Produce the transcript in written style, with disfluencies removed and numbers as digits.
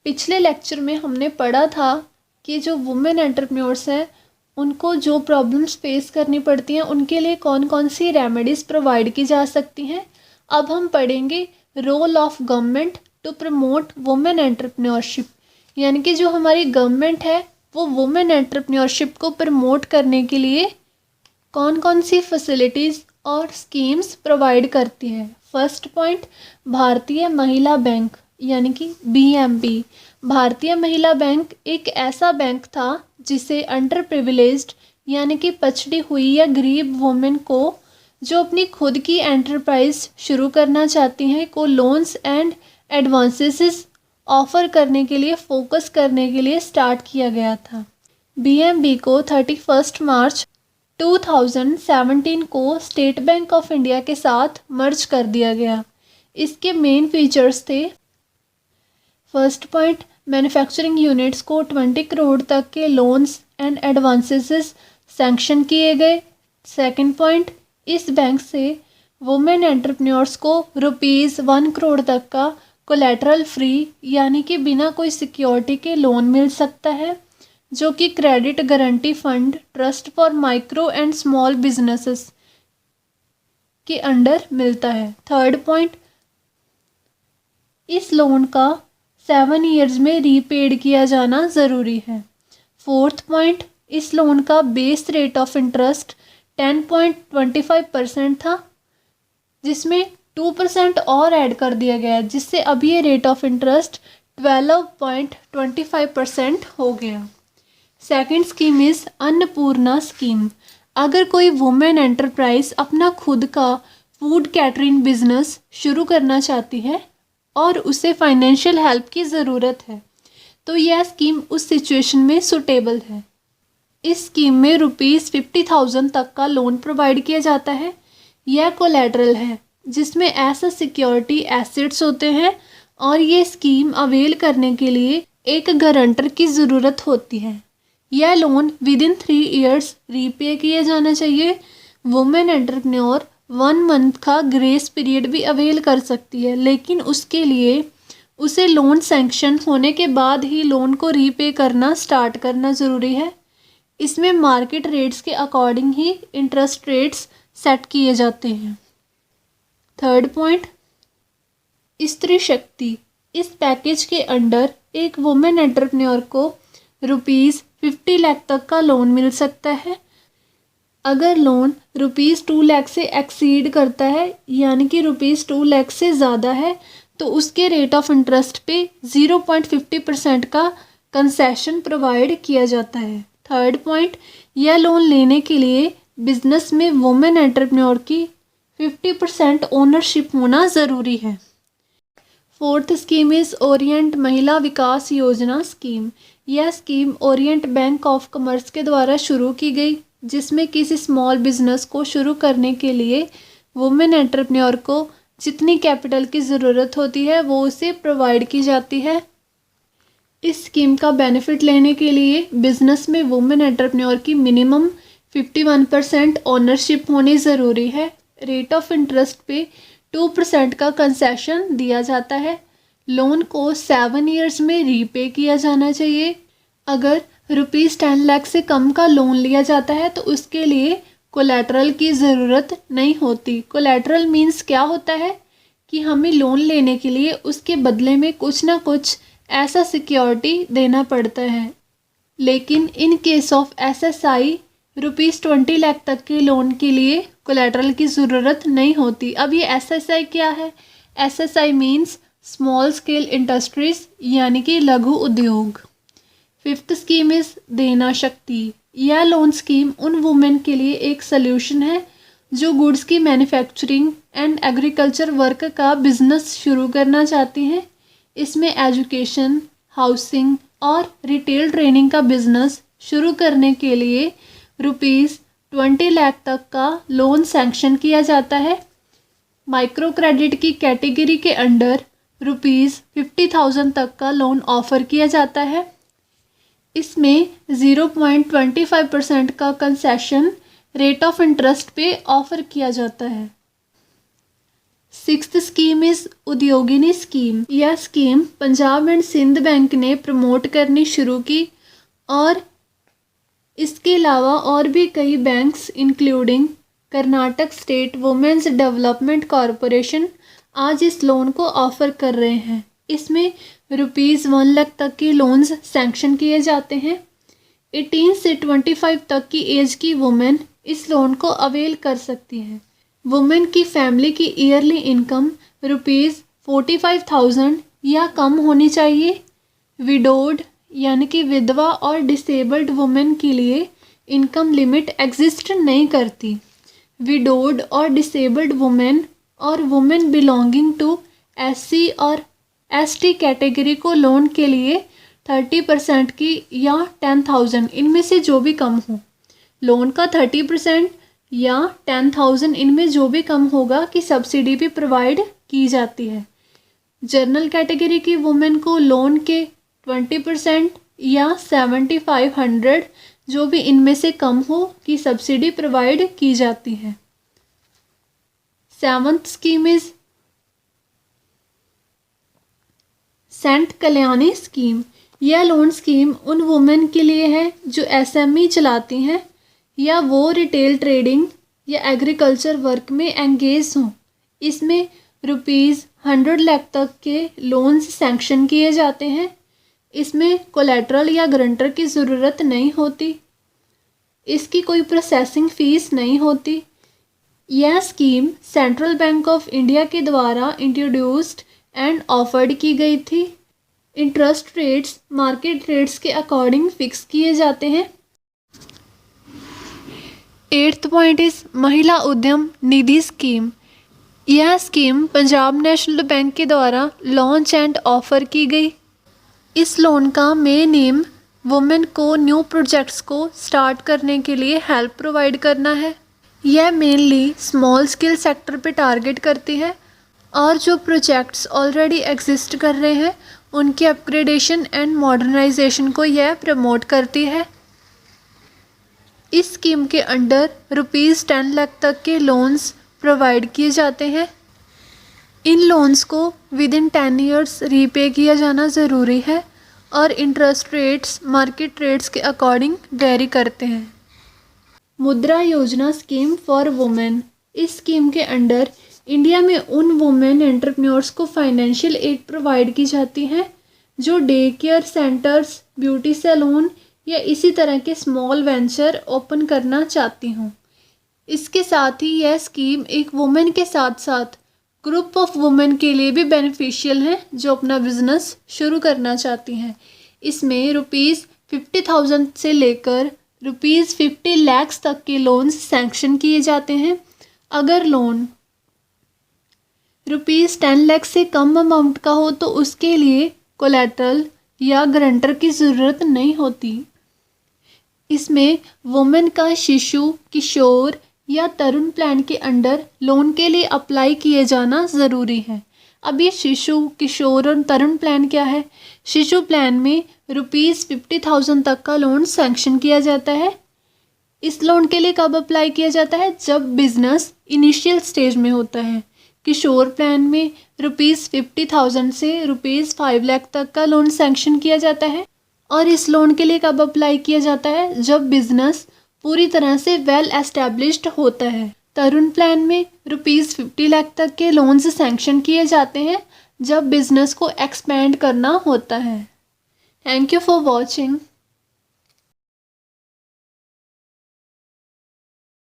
पिछले लेक्चर में हमने पढ़ा था कि जो वुमेन एंटरप्रेन्योर्स हैं उनको जो प्रॉब्लम्स फेस करनी पड़ती हैं उनके लिए कौन कौन सी रेमेडीज़ प्रोवाइड की जा सकती हैं। अब हम पढ़ेंगे role of government to promote women entrepreneurship, यानी कि जो हमारी गवर्नमेंट है वो वुमेन एंटरप्रेन्योरशिप को प्रमोट करने के लिए कौन कौन सी फैसिलिटीज़ और स्कीम्स प्रोवाइड करती है। फर्स्ट पॉइंट, भारतीय महिला बैंक यानी कि बीएमबी। भारतीय महिला बैंक एक ऐसा बैंक था जिसे अंडर प्रिविलेज्ड यानी कि पछड़ी हुई या गरीब वुमेन को जो अपनी खुद की एंटरप्राइज शुरू करना चाहती हैं को लोन्स एंड एडवांसेस ऑफर करने के लिए फोकस करने के लिए स्टार्ट किया गया था। बीएमबी को 31 मार्च 2017 को स्टेट बैंक ऑफ इंडिया के साथ मर्ज कर दिया गया। इसके मेन फीचर्स थे, फर्स्ट पॉइंट, मैन्युफैक्चरिंग यूनिट्स को 20 करोड़ तक के लोन्स एंड एडवांसेस सैंक्शन किए गए। सेकंड पॉइंट, इस बैंक से वुमेन एंटरप्रेन्योर्स को ₹1 करोड़ तक का कोलैटरल फ्री यानी कि बिना कोई सिक्योरिटी के लोन मिल सकता है, जो कि credit guarantee fund trust for micro and small businesses के अंडर मिलता है। थर्ड पॉइंट, इस लोन का 7 ईयर्स में रीपेड किया जाना ज़रूरी है। फोर्थ पॉइंट, इस लोन का बेस रेट ऑफ इंटरेस्ट 10.25% था, जिसमें 2% और ऐड कर दिया गया, जिससे अब ये रेट ऑफ इंटरेस्ट 12.25% हो गया। Second scheme is Annapurna scheme. अगर कोई वुमेन एंटरप्राइज अपना खुद का फूड कैटरिंग बिजनेस शुरू करना चाहती है और उसे फाइनेंशियल हेल्प की ज़रूरत है तो यह स्कीम उस सिचुएशन में सुटेबल है। इस स्कीम में ₹50,000 तक का लोन प्रोवाइड किया जाता है। यह कोलैटरल है जिसमें ऐसा सिक्योरिटी एसेट्स होते हैं और ये स्कीम अवेल करने के लिए एक गारंटर की ज़रूरत होती है। यह लोन विदिन 3 ईयर्स रीपे किया जाना चाहिए। वुमेन एंटरप्रेन्योर 1 मंथ का ग्रेस पीरियड भी अवेल कर सकती है, लेकिन उसके लिए उसे लोन सैंक्शन होने के बाद ही लोन को रीपे करना स्टार्ट करना ज़रूरी है। इसमें मार्केट रेट्स के अकॉर्डिंग ही इंटरेस्ट रेट्स सेट किए जाते हैं। थर्ड पॉइंट, स्त्री शक्ति। इस पैकेज के अंडर एक वुमेन एंटरप्रेन्योर को ₹50 लाख तक का लोन मिल सकता है। अगर लोन ₹2 लाख से एक्सीड करता है यानी कि ₹2 लाख से ज़्यादा है तो उसके रेट ऑफ इंटरेस्ट पे 0.50% का कंसेशन प्रोवाइड किया जाता है। थर्ड पॉइंट, यह लोन लेने के लिए बिजनेस में वुमेन एंटरप्रेन्योर की 50% ओनरशिप होना ज़रूरी है। फोर्थ स्कीम इज़ ओरिएंट महिला विकास योजना स्कीम। यह scheme Orient bank of commerce के द्वारा शुरू की गई, जिसमें किसी स्मॉल बिजनेस को शुरू करने के लिए वुमेन एंटरप्रेन्योर को जितनी कैपिटल की ज़रूरत होती है वो उसे प्रोवाइड की जाती है। इस स्कीम का बेनिफिट लेने के लिए बिजनेस में वुमेन एंटरप्रेन्योर की मिनिमम 51% ओनरशिप होनी ज़रूरी है। रेट ऑफ इंटरेस्ट पे 2% का कंसेशन दिया जाता है। लोन को 7 ईयर्स में रीपे किया जाना चाहिए। अगर ₹10 लाख से कम का लोन लिया जाता है तो उसके लिए कोलैटरल की ज़रूरत नहीं होती। कोलैटरल मीन्स क्या होता है कि हमें लोन लेने के लिए उसके बदले में कुछ ना कुछ ऐसा सिक्योरिटी देना पड़ता है, लेकिन in case of SSI ₹20 lakh तक के लोन के लिए कोलैटरल की ज़रूरत नहीं होती। अब ये एसएसआई क्या है? SSI means small scale industries यानी कि लघु उद्योग। फिफ्थ स्कीम इज़ देना शक्ति। यह लोन स्कीम उन वुमेन के लिए एक सल्यूशन है जो गुड्स की मैन्युफैक्चरिंग एंड एग्रीकल्चर वर्क का बिजनेस शुरू करना चाहती हैं। इसमें एजुकेशन, हाउसिंग और रिटेल ट्रेनिंग का बिजनेस शुरू करने के लिए ₹20 लाख तक का लोन सैंक्शन किया जाता है। माइक्रो क्रेडिट की कैटेगरी के अंडर ₹50,000 तक का लोन ऑफर किया जाता है। इसमें 0.25% का कंसेशन रेट ऑफ इंटरेस्ट पे ऑफर किया जाता है। Sixth scheme is Udyogini scheme. यह scheme Punjab and Sindh bank ने प्रमोट करनी शुरू की और इसके अलावा और भी कई banks including Karnataka state women's development corporation आज इस लोन को ऑफ़र कर रहे हैं। इसमें ₹1 लाख तक के लोन्स सैंक्शन किए जाते हैं। 18 से 25 तक की एज की वुमेन इस लोन को अवेल कर सकती हैं। वुमेन की फैमिली की ईयरली इनकम ₹45,000 या कम होनी चाहिए। विडोड यानी कि विधवा और डिसेबल्ड वुमेन के लिए इनकम लिमिट एग्जिस्ट नहीं करती। विडोड और डिसेबल्ड वुमेन और वुमेन बिलोंगिंग टू SC और ST कैटेगरी को लोन के लिए 30% की या 10,000 इनमें से जो भी कम हो, लोन का 30% या 10,000 इनमें जो भी कम होगा की सब्सिडी भी प्रोवाइड की जाती है। जनरल कैटेगरी की वुमेन को लोन के 20% या 7,500 जो भी इनमें से कम हो की सब्सिडी प्रोवाइड की जाती है। Seventh scheme is Cent Kalyani scheme. यह लोन स्कीम उन वुमेन के लिए है जो SME चलाती हैं या वो रिटेल ट्रेडिंग या एग्रीकल्चर वर्क में एंगेज हों। इसमें ₹100 लाख तक के लोन्स सैंक्शन किए जाते हैं। इसमें कोलेटरल या गारंटर की ज़रूरत नहीं होती। इसकी कोई प्रोसेसिंग फ़ीस नहीं होती। यह scheme central bank of India के द्वारा इंट्रोड्यूस्ड एंड ऑफर्ड की गई थी। इंटरेस्ट रेट्स मार्केट रेट्स के अकॉर्डिंग फिक्स किए जाते हैं। 8th पॉइंट इज महिला उद्यम निधि स्कीम। यह स्कीम पंजाब नेशनल बैंक के द्वारा लॉन्च एंड ऑफर की गई। इस लोन का मेन एम वुमेन को न्यू प्रोजेक्ट्स को स्टार्ट करने के लिए हेल्प प्रोवाइड करना है। यह मेनली स्मॉल स्केल सेक्टर पे टारगेट करती है और जो प्रोजेक्ट्स ऑलरेडी एग्जिस्ट कर रहे हैं उनके अपग्रेडेशन एंड मॉडर्नाइजेशन को यह प्रमोट करती है। इस स्कीम के अंडर ₹10 लाख तक के लोन्स प्रोवाइड किए जाते हैं। इन लोन्स को विद इन 10 ईयर्स रीपे किया जाना ज़रूरी है और इंटरेस्ट रेट्स मार्केट रेट्स के अकॉर्डिंग वेरी करते हैं। Mudra Yojana scheme for women. इस स्कीम के अंडर इंडिया में उन वुमेन एंटरप्रेन्योर्स को फाइनेंशियल एड प्रोवाइड की जाती है जो day care centres, beauty salon या इसी तरह के स्मॉल वेंचर ओपन करना चाहती हूँ। इसके साथ ही यह स्कीम एक वुमेन के साथ साथ ग्रुप ऑफ वुमेन के लिए भी बेनिफिशियल है जो अपना बिजनेस शुरू करना चाहती हैं। इसमें ₹50,000 से लेकर ₹50 लाख तक के लोन्स सैंक्शन किए जाते हैं। अगर लोन ₹10 लाख से कम अमाउंट का हो तो उसके लिए कोलेटरल या गारंटर की ज़रूरत नहीं होती। इसमें वुमेन का शिशु, किशोर या तरुण प्लान के अंडर लोन के लिए अप्लाई किए जाना ज़रूरी है। अब ये शिशु, किशोर और तरुण प्लान क्या है? शिशु प्लान में ₹50,000 तक का लोन सैंक्शन किया जाता है। इस लोन के लिए कब अप्लाई किया जाता है? जब बिजनेस इनिशियल स्टेज में होता है। किशोर प्लान में ₹50,000 से ₹5 लाख तक का लोन सैंक्शन किया जाता है। और इस लोन के लिए कब अप्लाई किया जाता है? जब बिजनेस पूरी तरह से वेल एस्टेब्लिश्ड होता है। तरुण प्लान में ₹50 लाख तक के लोन्स सैंक्शन किए जाते हैं जब बिजनेस को एक्सपेंड करना होता है। Thank you for watching.